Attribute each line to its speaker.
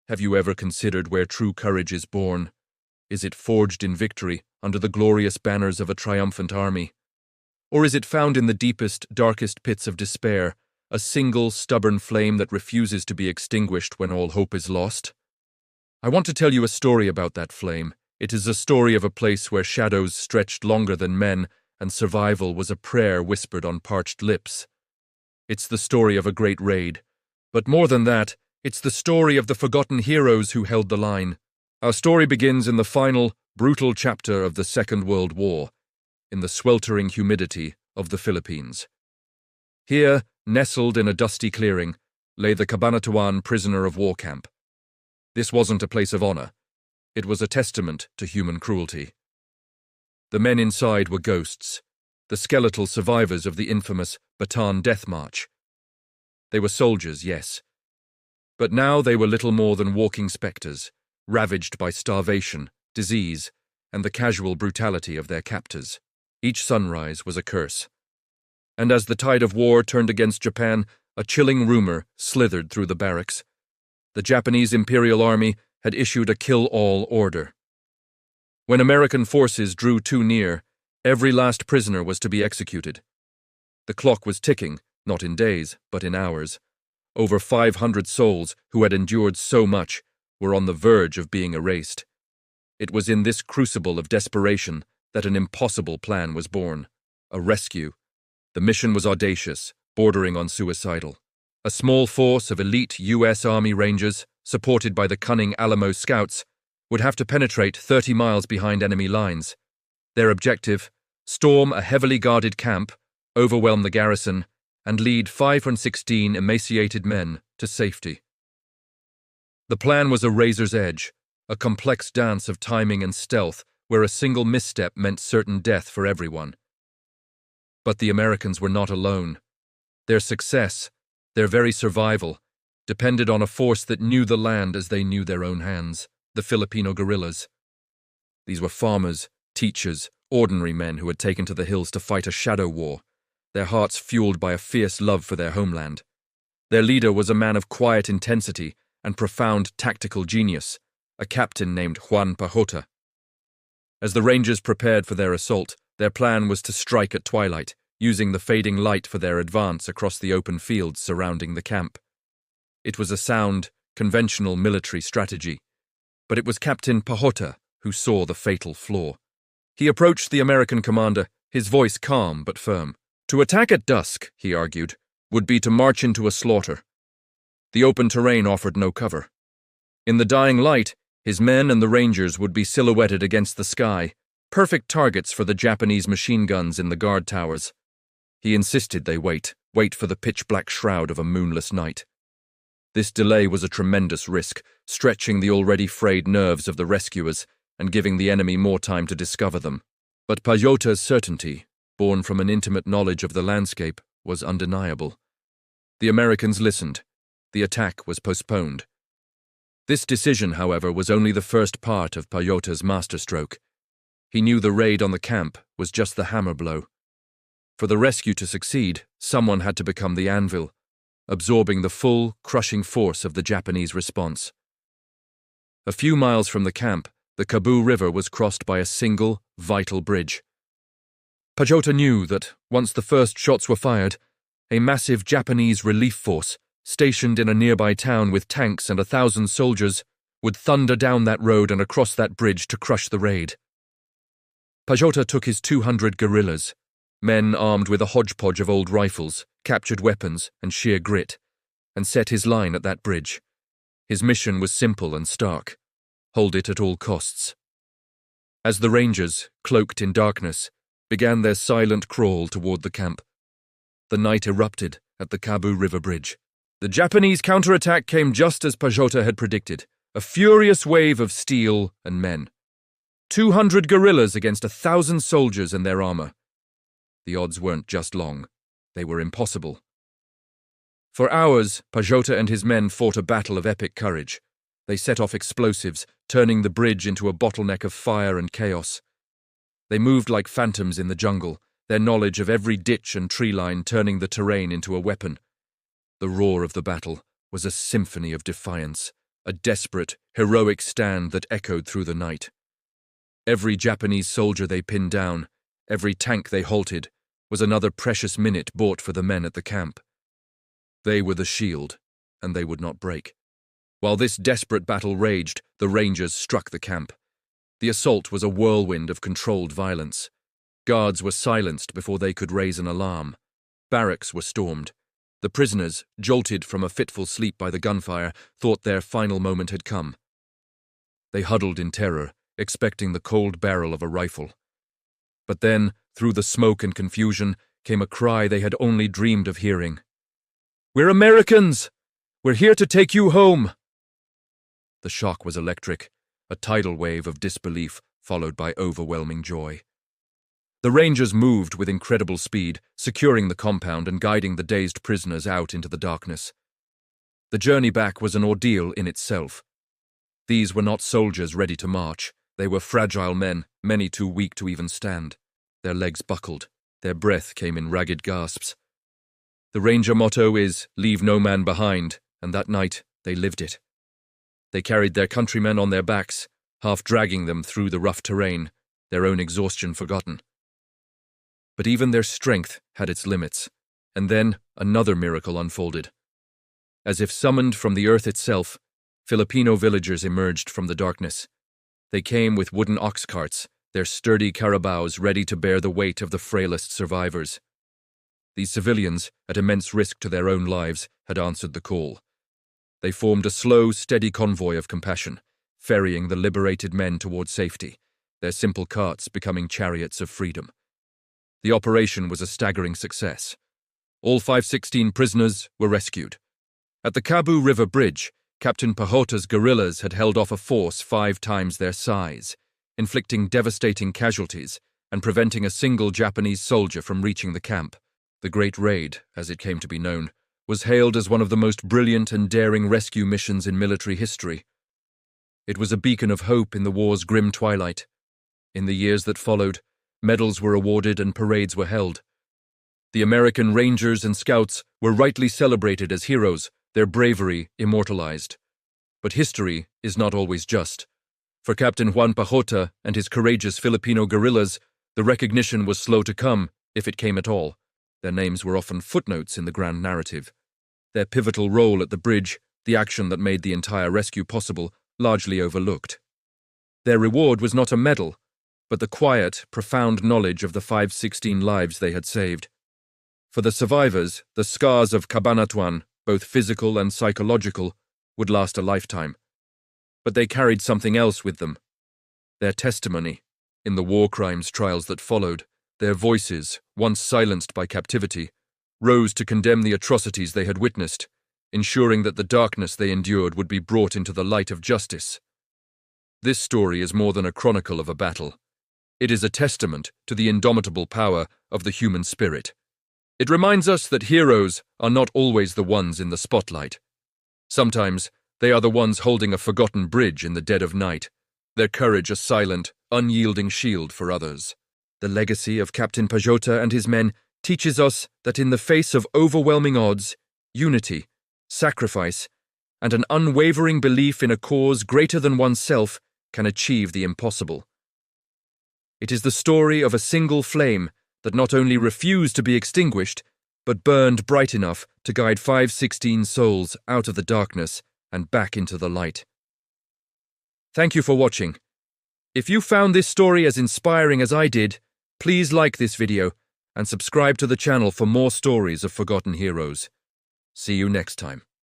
Speaker 1: Have you ever considered where true courage is born? Is it forged in victory under the glorious banners of a triumphant army? Or is it found in the deepest, darkest pits of despair, a single, stubborn flame that refuses to be extinguished when all hope is lost? I want to tell you a story about that flame. It is a story of a place where shadows stretched longer than men, and survival was a prayer whispered on parched lips. It's the story of a great raid. But more than that, it's the story of the forgotten heroes who held the line. Our story begins in the final, brutal chapter of the Second World War, in the sweltering humidity of the Philippines. Here, nestled in a dusty clearing, lay the Cabanatuan prisoner of war camp. This wasn't a place of honor. It was a testament to human cruelty. The men inside were ghosts, the skeletal survivors of the infamous Bataan Death March. They were soldiers, yes, but now they were little more than walking specters, ravaged by starvation, disease, and the casual brutality of their captors. Each sunrise was a curse. And as the tide of war turned against Japan, a chilling rumor slithered through the barracks. The Japanese Imperial Army had issued a kill-all order. When American forces drew too near, every last prisoner was to be executed. The clock was ticking, not in days, but in hours. Over 500 souls who had endured so much were on the verge of being erased. It was in this crucible of desperation that an impossible plan was born: a rescue. The mission was audacious, bordering on suicidal. A small force of elite U.S. Army Rangers, supported by the cunning Alamo Scouts, would have to penetrate 30 miles behind enemy lines. Their objective: storm a heavily guarded camp, overwhelm the garrison, and lead 516 emaciated men to safety. The plan was a razor's edge, a complex dance of timing and stealth where a single misstep meant certain death for everyone. But the Americans were not alone. Their success, their very survival, depended on a force that knew the land as they knew their own hands: the Filipino guerrillas. These were farmers, teachers, ordinary men who had taken to the hills to fight a shadow war, their hearts fueled by a fierce love for their homeland. Their leader was a man of quiet intensity and profound tactical genius, a captain named Juan Pajota. As the Rangers prepared for their assault, their plan was to strike at twilight, using the fading light for their advance across the open fields surrounding the camp. It was a sound, conventional military strategy, but it was Captain Pajota who saw the fatal flaw. He approached the American commander, his voice calm but firm. To attack at dusk, he argued, would be to march into a slaughter. The open terrain offered no cover. In the dying light, his men and the Rangers would be silhouetted against the sky, perfect targets for the Japanese machine guns in the guard towers. He insisted they wait for the pitch-black shroud of a moonless night. This delay was a tremendous risk, stretching the already frayed nerves of the rescuers and giving the enemy more time to discover them. But Pajota's certainty, born from an intimate knowledge of the landscape, was undeniable. The Americans listened. The attack was postponed. This decision, however, was only the first part of Pajota's masterstroke. He knew the raid on the camp was just the hammer blow. For the rescue to succeed, someone had to become the anvil, absorbing the full, crushing force of the Japanese response. A few miles from the camp, the Cebu River was crossed by a single, vital bridge. Pajota knew that, once the first shots were fired, a massive Japanese relief force, stationed in a nearby town with tanks and 1,000 soldiers, would thunder down that road and across that bridge to crush the raid. Pajota took his 200 guerrillas, men armed with a hodgepodge of old rifles, captured weapons, and sheer grit, and set his line at that bridge. His mission was simple and stark: hold it at all costs. As the Rangers, cloaked in darkness, began their silent crawl toward the camp, the night erupted at the Cebu River Bridge. The Japanese counterattack came just as Pajota had predicted, a furious wave of steel and men. 200 guerrillas against 1,000 soldiers and their armor. The odds weren't just long, they were impossible. For hours, Pajota and his men fought a battle of epic courage. They set off explosives, turning the bridge into a bottleneck of fire and chaos. They moved like phantoms in the jungle, their knowledge of every ditch and tree line turning the terrain into a weapon. The roar of the battle was a symphony of defiance, a desperate, heroic stand that echoed through the night. Every Japanese soldier they pinned down, every tank they halted, was another precious minute bought for the men at the camp. They were the shield, and they would not break. While this desperate battle raged, the Rangers struck the camp. The assault was a whirlwind of controlled violence. Guards were silenced before they could raise an alarm. Barracks were stormed. The prisoners, jolted from a fitful sleep by the gunfire, thought their final moment had come. They huddled in terror, expecting the cold barrel of a rifle. But then, through the smoke and confusion, came a cry they had only dreamed of hearing. "We're Americans! We're here to take you home!" The shock was electric, a tidal wave of disbelief followed by overwhelming joy. The Rangers moved with incredible speed, securing the compound and guiding the dazed prisoners out into the darkness. The journey back was an ordeal in itself. These were not soldiers ready to march. They were fragile men, many too weak to even stand. Their legs buckled. Their breath came in ragged gasps. The Ranger motto is, "Leave no man behind," and that night they lived it. They carried their countrymen on their backs, half dragging them through the rough terrain, their own exhaustion forgotten. But even their strength had its limits, and then another miracle unfolded. As if summoned from the earth itself, Filipino villagers emerged from the darkness. They came with wooden ox carts, their sturdy carabaos ready to bear the weight of the frailest survivors. These civilians, at immense risk to their own lives, had answered the call. They formed a slow, steady convoy of compassion, ferrying the liberated men toward safety, their simple carts becoming chariots of freedom. The operation was a staggering success. All 516 prisoners were rescued. At the Cabu River Bridge, Captain Pajota's guerrillas had held off a force 5 times their size, inflicting devastating casualties and preventing a single Japanese soldier from reaching the camp. The Great Raid, as it came to be known, was hailed as one of the most brilliant and daring rescue missions in military history. It was a beacon of hope in the war's grim twilight. In the years that followed, medals were awarded and parades were held. The American Rangers and Scouts were rightly celebrated as heroes, their bravery immortalized. But history is not always just. For Captain Juan Pajota and his courageous Filipino guerrillas, the recognition was slow to come, if it came at all. Their names were often footnotes in the grand narrative. Their pivotal role at the bridge, the action that made the entire rescue possible, largely overlooked. Their reward was not a medal, but the quiet, profound knowledge of the 516 lives they had saved. For the survivors, the scars of Cabanatuan, both physical and psychological, would last a lifetime. But they carried something else with them. Their testimony, in the war crimes trials that followed, their voices, once silenced by captivity, rose to condemn the atrocities they had witnessed, ensuring that the darkness they endured would be brought into the light of justice. This story is more than a chronicle of a battle. It is a testament to the indomitable power of the human spirit. It reminds us that heroes are not always the ones in the spotlight. Sometimes they are the ones holding a forgotten bridge in the dead of night, their courage a silent, unyielding shield for others. The legacy of Captain Pajota and his men teaches us that in the face of overwhelming odds, unity, sacrifice, and an unwavering belief in a cause greater than oneself can achieve the impossible. It is the story of a single flame that not only refused to be extinguished, but burned bright enough to guide 516 souls out of the darkness and back into the light. Thank you for watching. If you found this story as inspiring as I did, please like this video and subscribe to the channel for more stories of forgotten heroes. See you next time.